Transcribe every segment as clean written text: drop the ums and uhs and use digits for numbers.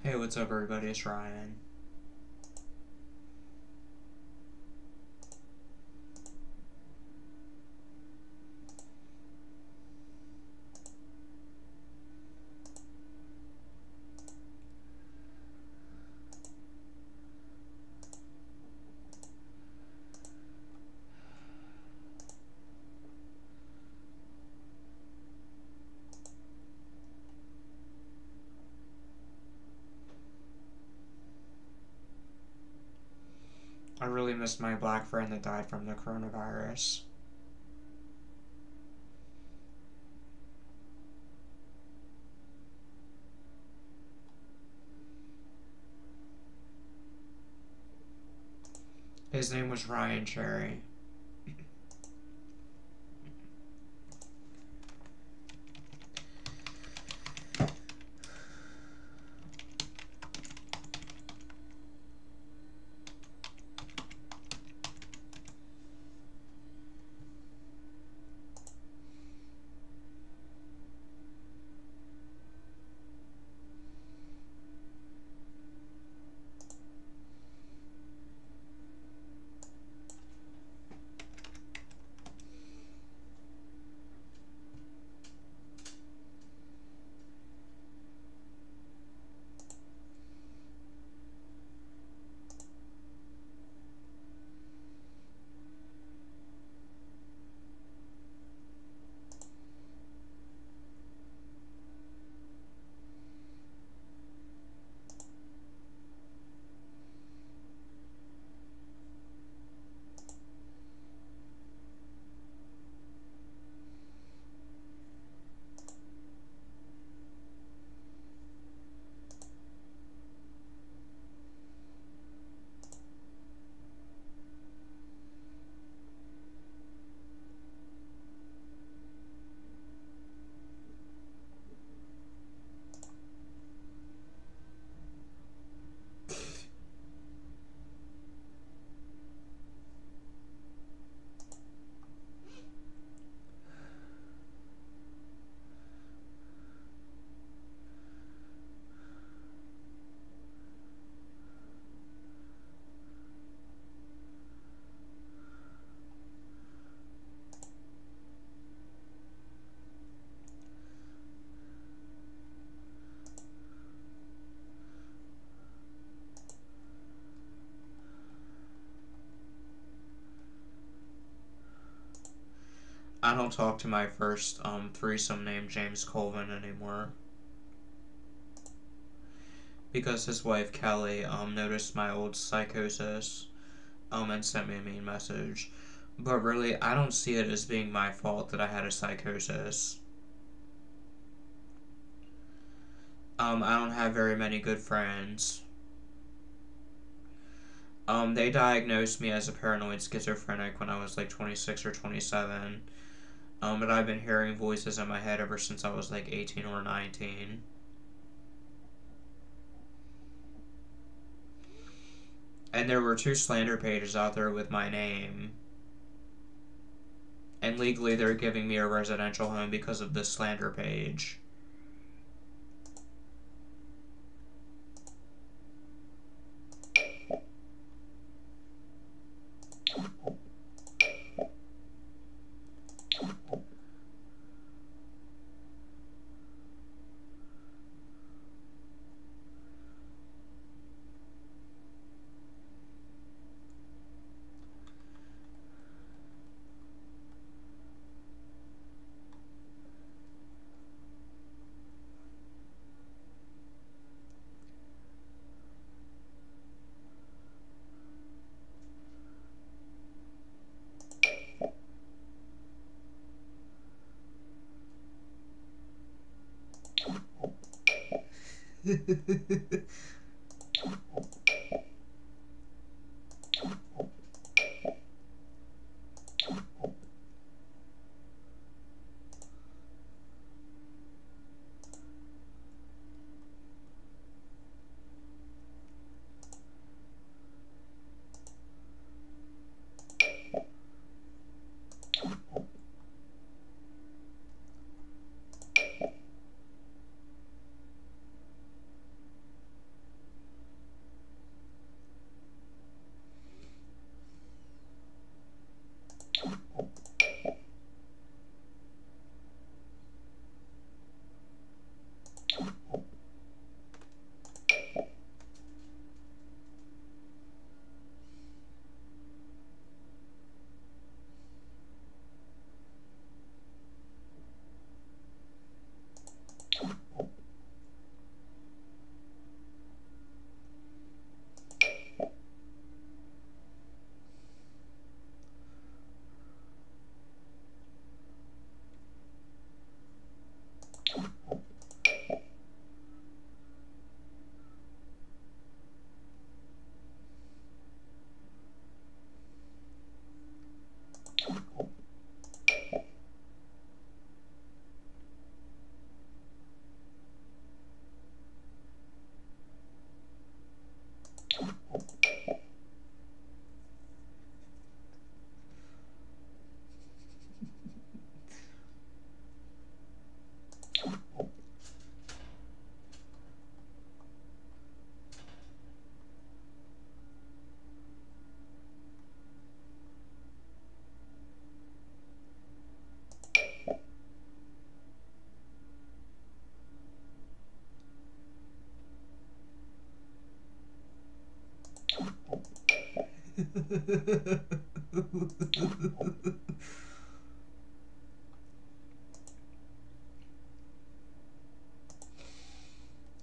Hey, what's up, everybody? It's Ryan. I really missed my black friend that died from the coronavirus. His name was Ryan Cherry. I don't talk to my first threesome named James Colvin anymore. Because his wife Kelly noticed my old psychosis and sent me a mean message. But really, I don't see it as being my fault that I had a psychosis. I don't have very many good friends. They diagnosed me as a paranoid schizophrenic when I was like 26 or 27. But I've been hearing voices in my head ever since I was like 18 or 19. And there were 2 slander pages out there with my name. And legally they're giving me a residential home because of this slander page.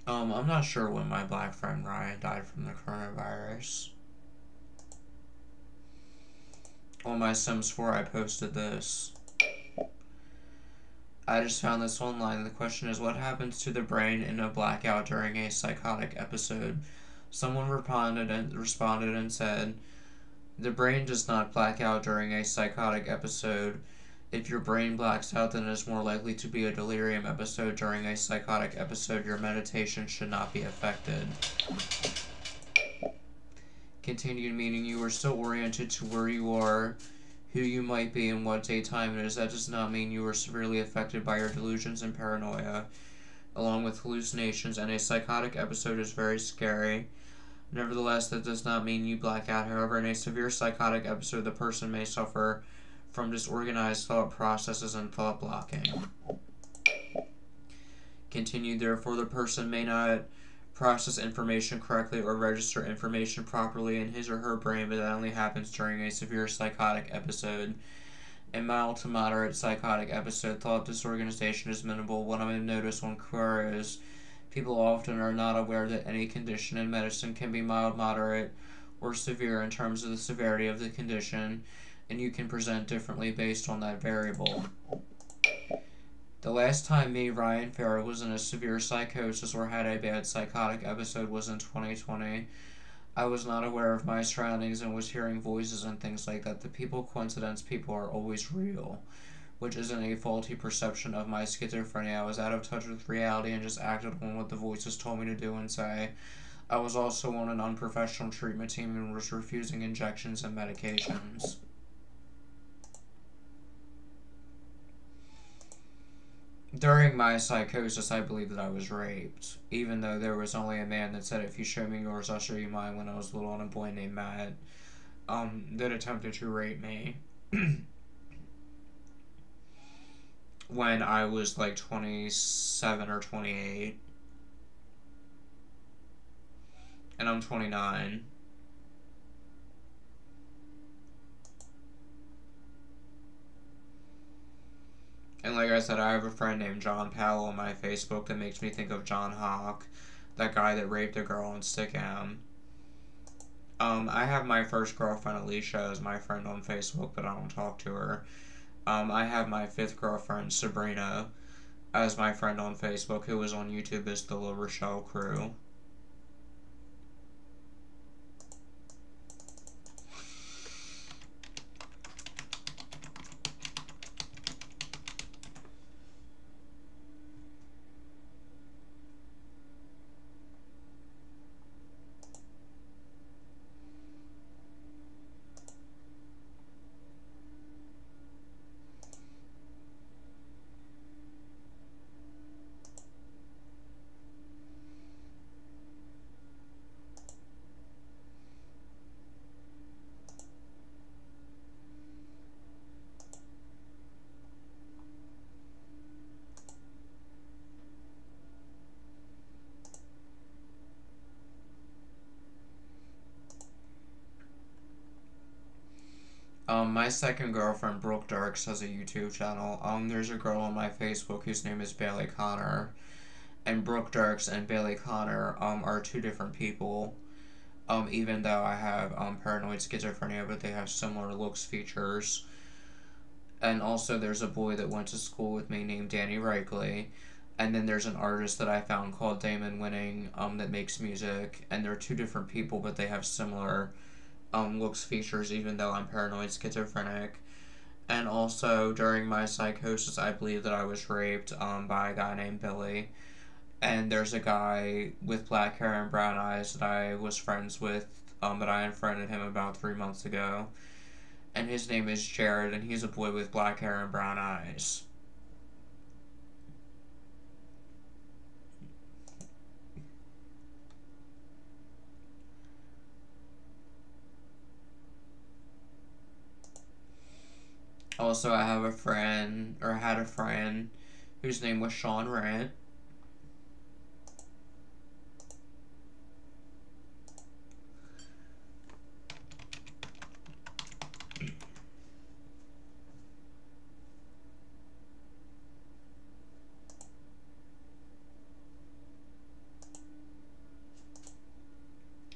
I'm not sure when my black friend Ryan died from the coronavirus. On my Sims 4, I posted this. I just found this online. The question is, what happens to the brain in a blackout during a psychotic episode? Someone responded and said, the brain does not black out during a psychotic episode. If your brain blacks out, then it is more likely to be a delirium episode. During a psychotic episode, your meditation should not be affected. Continued, meaning you are still oriented to where you are, who you might be, and what daytime it is. That does not mean you are severely affected by your delusions and paranoia, along with hallucinations, and a psychotic episode is very scary. Nevertheless, that does not mean you black out. However, in a severe psychotic episode, the person may suffer from disorganized thought processes and thought blocking. Continued, therefore, the person may not process information correctly or register information properly in his or her brain, but that only happens during a severe psychotic episode. In mild to moderate psychotic episode, thought disorganization is minimal. What I've noticed on Quora is people often are not aware that any condition in medicine can be mild, moderate, or severe in terms of the severity of the condition, and you can present differently based on that variable. The last time me, Ryan Farrell, was in a severe psychosis or had a bad psychotic episode was in 2020. I was not aware of my surroundings and was hearing voices and things like that. The people are always real, which isn't a faulty perception of my schizophrenia. I was out of touch with reality and just acted on what the voices told me to do and say. I was also on an unprofessional treatment team and was refusing injections and medications. During my psychosis, I believe that I was raped, even though there was only a man that said, if you show me yours, I'll show you mine, when I was little, and a boy named Matt, that attempted to rape me. When I was like 27 or 28. And I'm 29. And like I said, I have a friend named John Powell on my Facebook that makes me think of John Hawk, that guy that raped a girl in Stickham. I have my first girlfriend, Alicia, as my friend on Facebook, but I don't talk to her. I have my 5th girlfriend, Sabrina, as my friend on Facebook, who was on YouTube as the La Rochelle Crew. My second girlfriend, Brooke Darks, has a YouTube channel. There's a girl on my Facebook whose name is Bailey Connor. And Brooke Darks and Bailey Connor, are 2 different people. Even though I have, paranoid schizophrenia, but they have similar looks features. And also there's a boy that went to school with me named Danny Reikley. And then there's an artist that I found called Damon Winning, that makes music. And they're 2 different people, but they have similar looks features, even though I'm paranoid schizophrenic. And also, during my psychosis, I believe that I was raped by a guy named Billy. And there's a guy with black hair and brown eyes that I was friends with, but I unfriended him about 3 months ago. And his name is Jared, and he's a boy with black hair and brown eyes. Also, I have a friend, or had a friend, whose name was Sean Rant.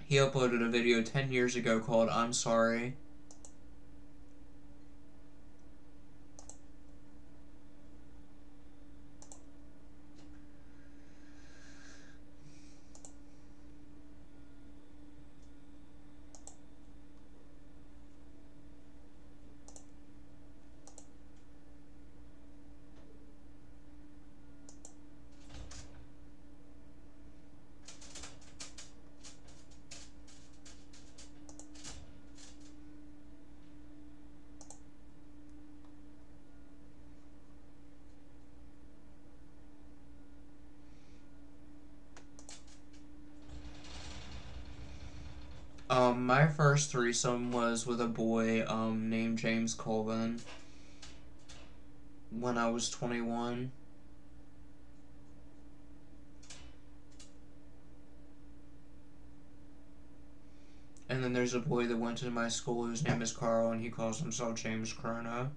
He uploaded a video 10 years ago called I'm Sorry. My first threesome was with a boy, named James Colvin when I was 21. And then there's a boy that went to my school whose name is Carl, and he calls himself James Corona.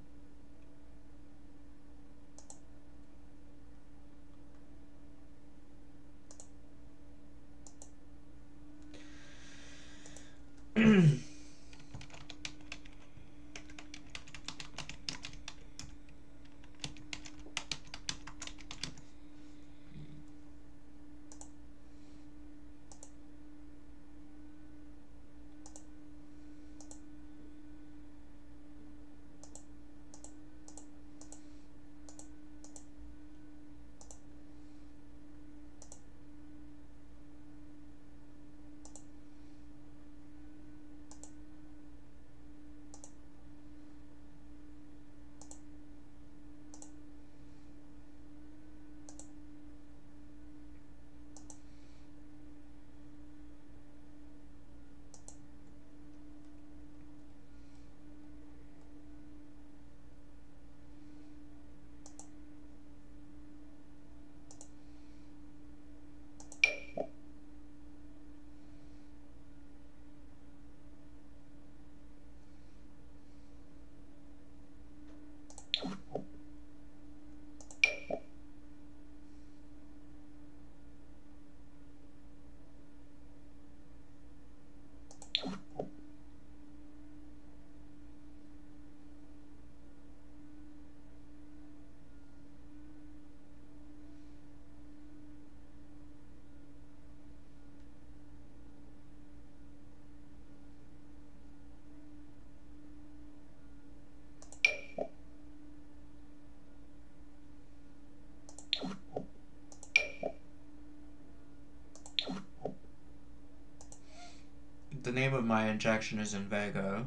The name of my injection is Invego.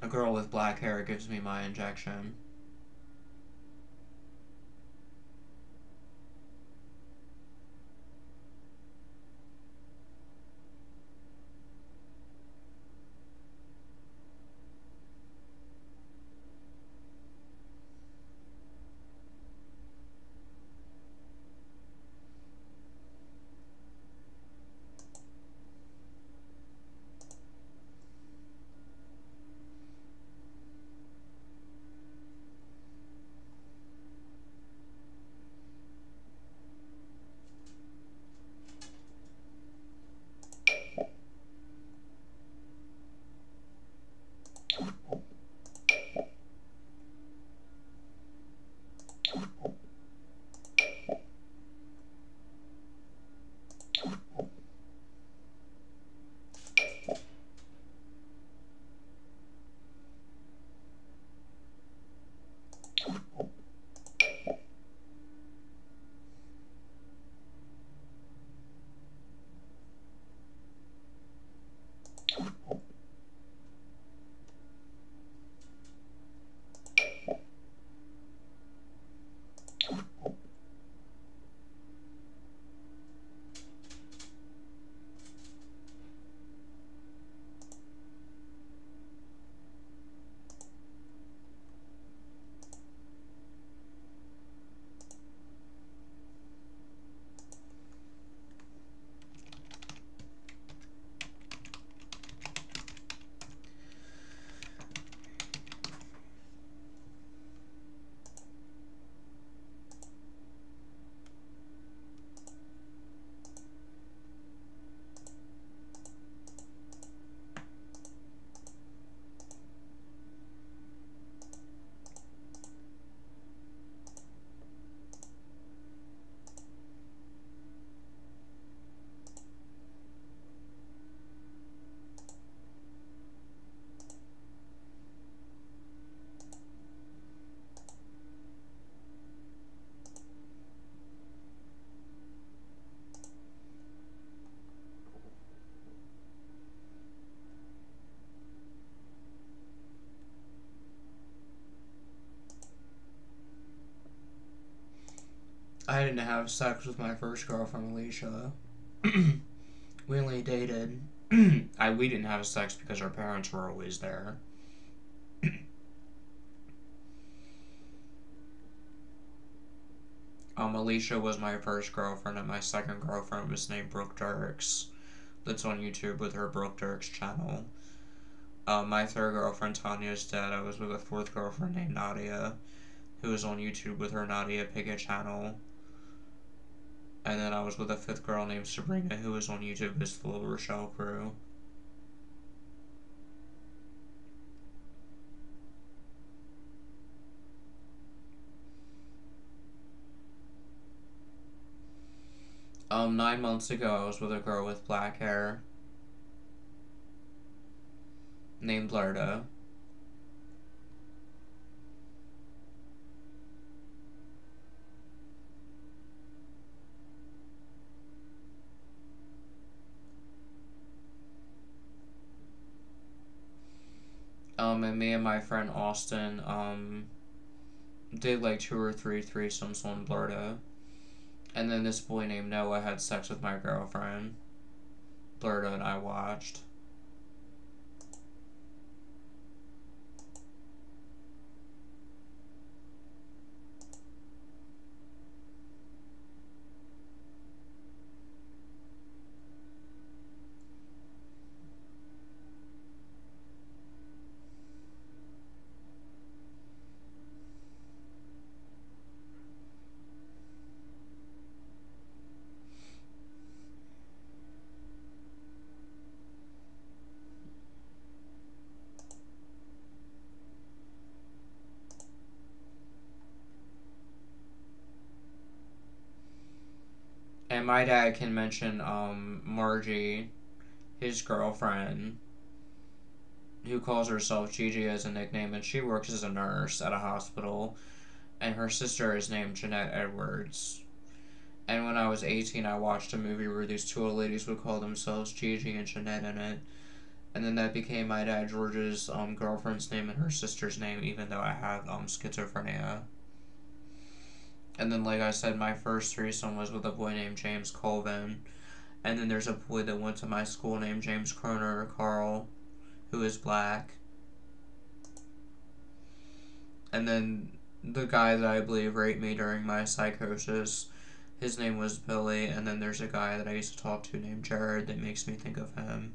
A girl with black hair gives me my injection. I didn't have sex with my first girlfriend, Alicia. We only dated. We didn't have sex because our parents were always there. Alicia was my first girlfriend, and my second girlfriend was named Brooke Dirks. That's on YouTube with her Brooke Dirks channel. My third girlfriend, Tanya's dead. I was with a fourth girlfriend named Nadia, who was on YouTube with her Nadia Pickett channel. And then I was with a fifth girl named Sabrina, who was on YouTube as the Little Rochelle Crew. 9 months ago, I was with a girl with black hair named Lerda. And me and my friend Austin, did like 2 or 3 threesomes on Lerda. And then this boy named Noah had sex with my girlfriend. Lerda and I watched. And my dad can mention, Margie, his girlfriend, who calls herself Gigi as a nickname, and she works as a nurse at a hospital, and her sister is named Jeanette Edwards. And when I was 18, I watched a movie where these 2 old ladies would call themselves Gigi and Jeanette in it, and then that became my dad George's, girlfriend's name and her sister's name, even though I have, schizophrenia. And then, like I said, my first threesome was with a boy named James Colvin. And then there's a boy that went to my school named James Croner Carl, who is black. And then the guy that I believe raped me during my psychosis, his name was Billy. And then there's a guy that I used to talk to named Jared that makes me think of him.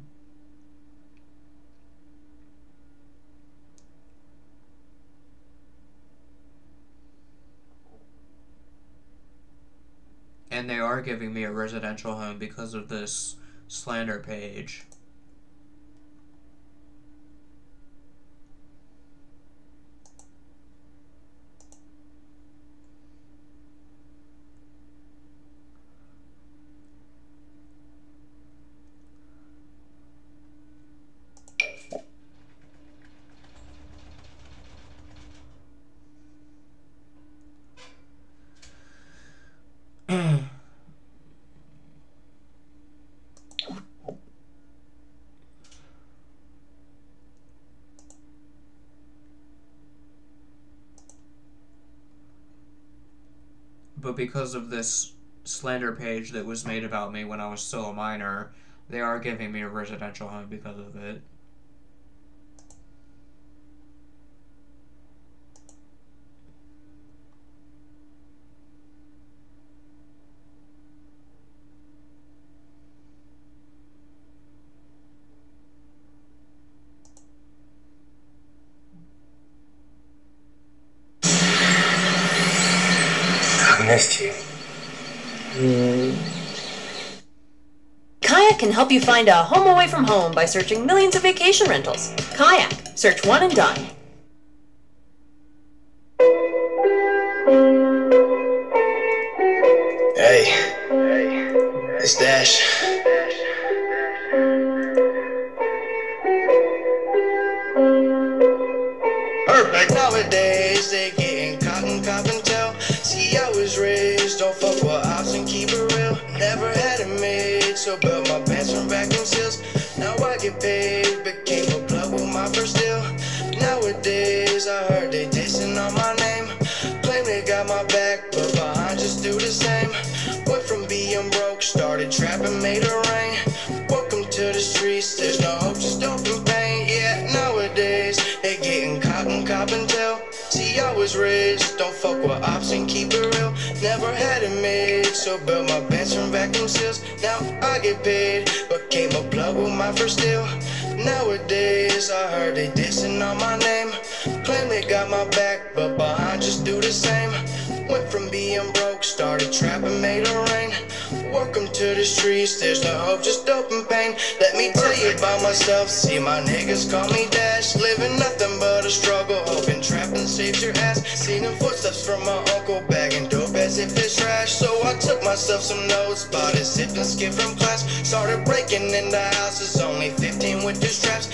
And they are giving me a residential home because of this slander page. But because of this slander page that was made about me when I was still a minor, they are giving me a residential home because of it. Kayak can help you find a home away from home by searching millions of vacation rentals. Kayak. Search one and done. Hey, it's Dash. Perfect. Nowadays, they getting cotton, cop and tell. See, I was raised, don't fuck with ops and keep it real. Never had it made, so built my pants from vacuum seals. Now I get paid, became a plug with my first deal. Nowadays, I heard they dissing on my name. Claim they got my back, but behind just do the same. Went from being broke, started trapping, made it rain. Welcome to the streets, there's no hope, just open pain. Yeah, nowadays, they getting caught and cop and tell. See, I was raised, don't fuck with ops and keep it real. Never had it made, so built my bench from vacuum seals. Now I get paid, but came a plug with my first deal. Nowadays, I heard they dissing on my name. Claim they got my back, but behind just do the same. Went from being broke, started trapping, made it rain. Welcome to the streets, there's no hope, just open pain. Let me tell you about myself, see my niggas call me Dash. Living nothing but a struggle, hoping trapping saves your ass. Seen them footsteps from my uncle, bagging dope as if it's trash. So I took myself some notes, bought a sip and skip from class. Started breaking into houses, only 15 with the straps.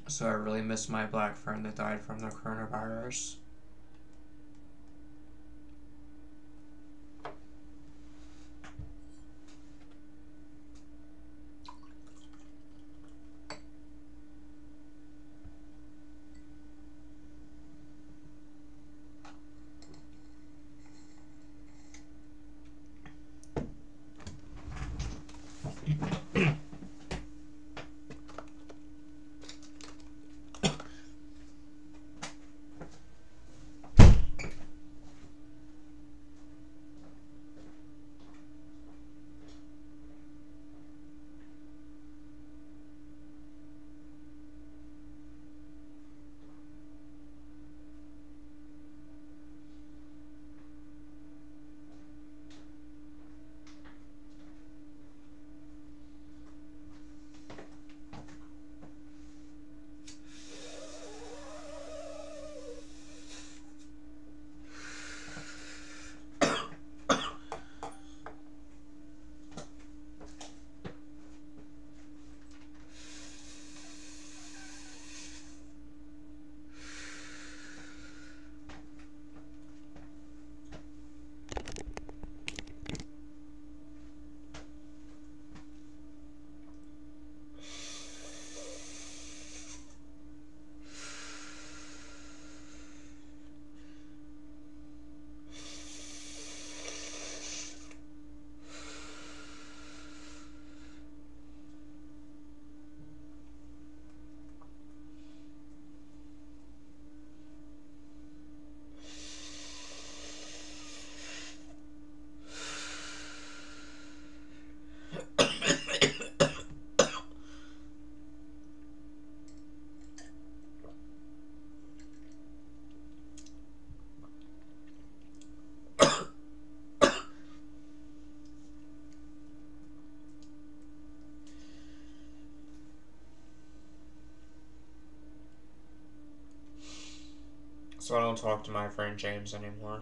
So I really miss my black friend that died from the coronavirus. so I don't talk to my friend James anymore.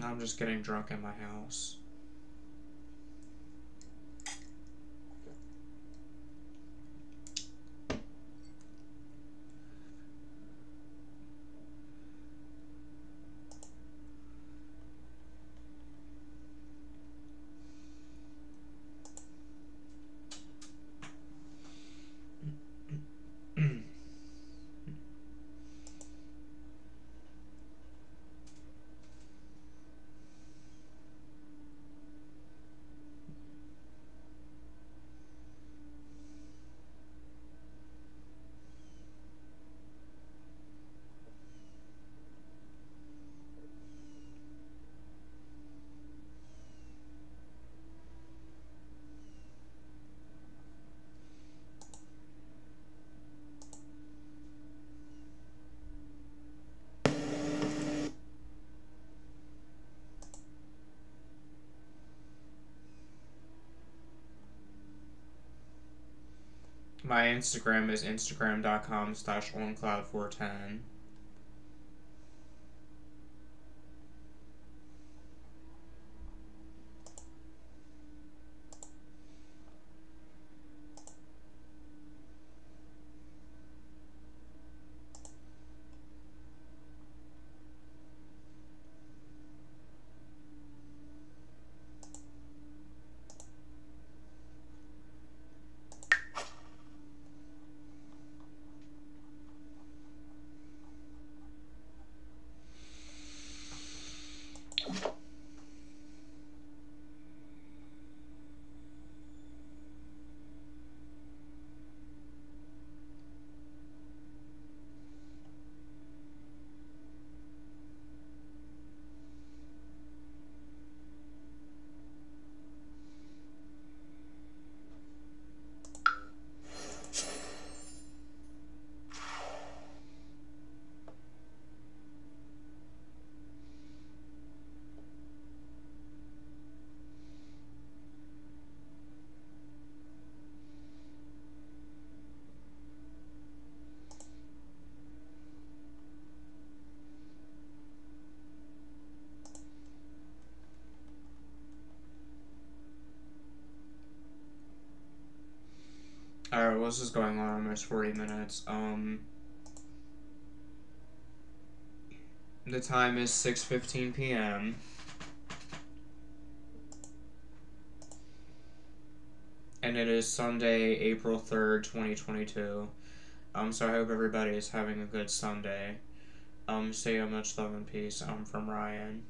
I'm just getting drunk in my house. My Instagram is instagram.com/oncloud410. Alright, well, this is going on almost 40 minutes. The time is 6:15 p.m. And it is Sunday, April 3rd, 2022. So I hope everybody is having a good Sunday. Stay much love and peace. From Ryan.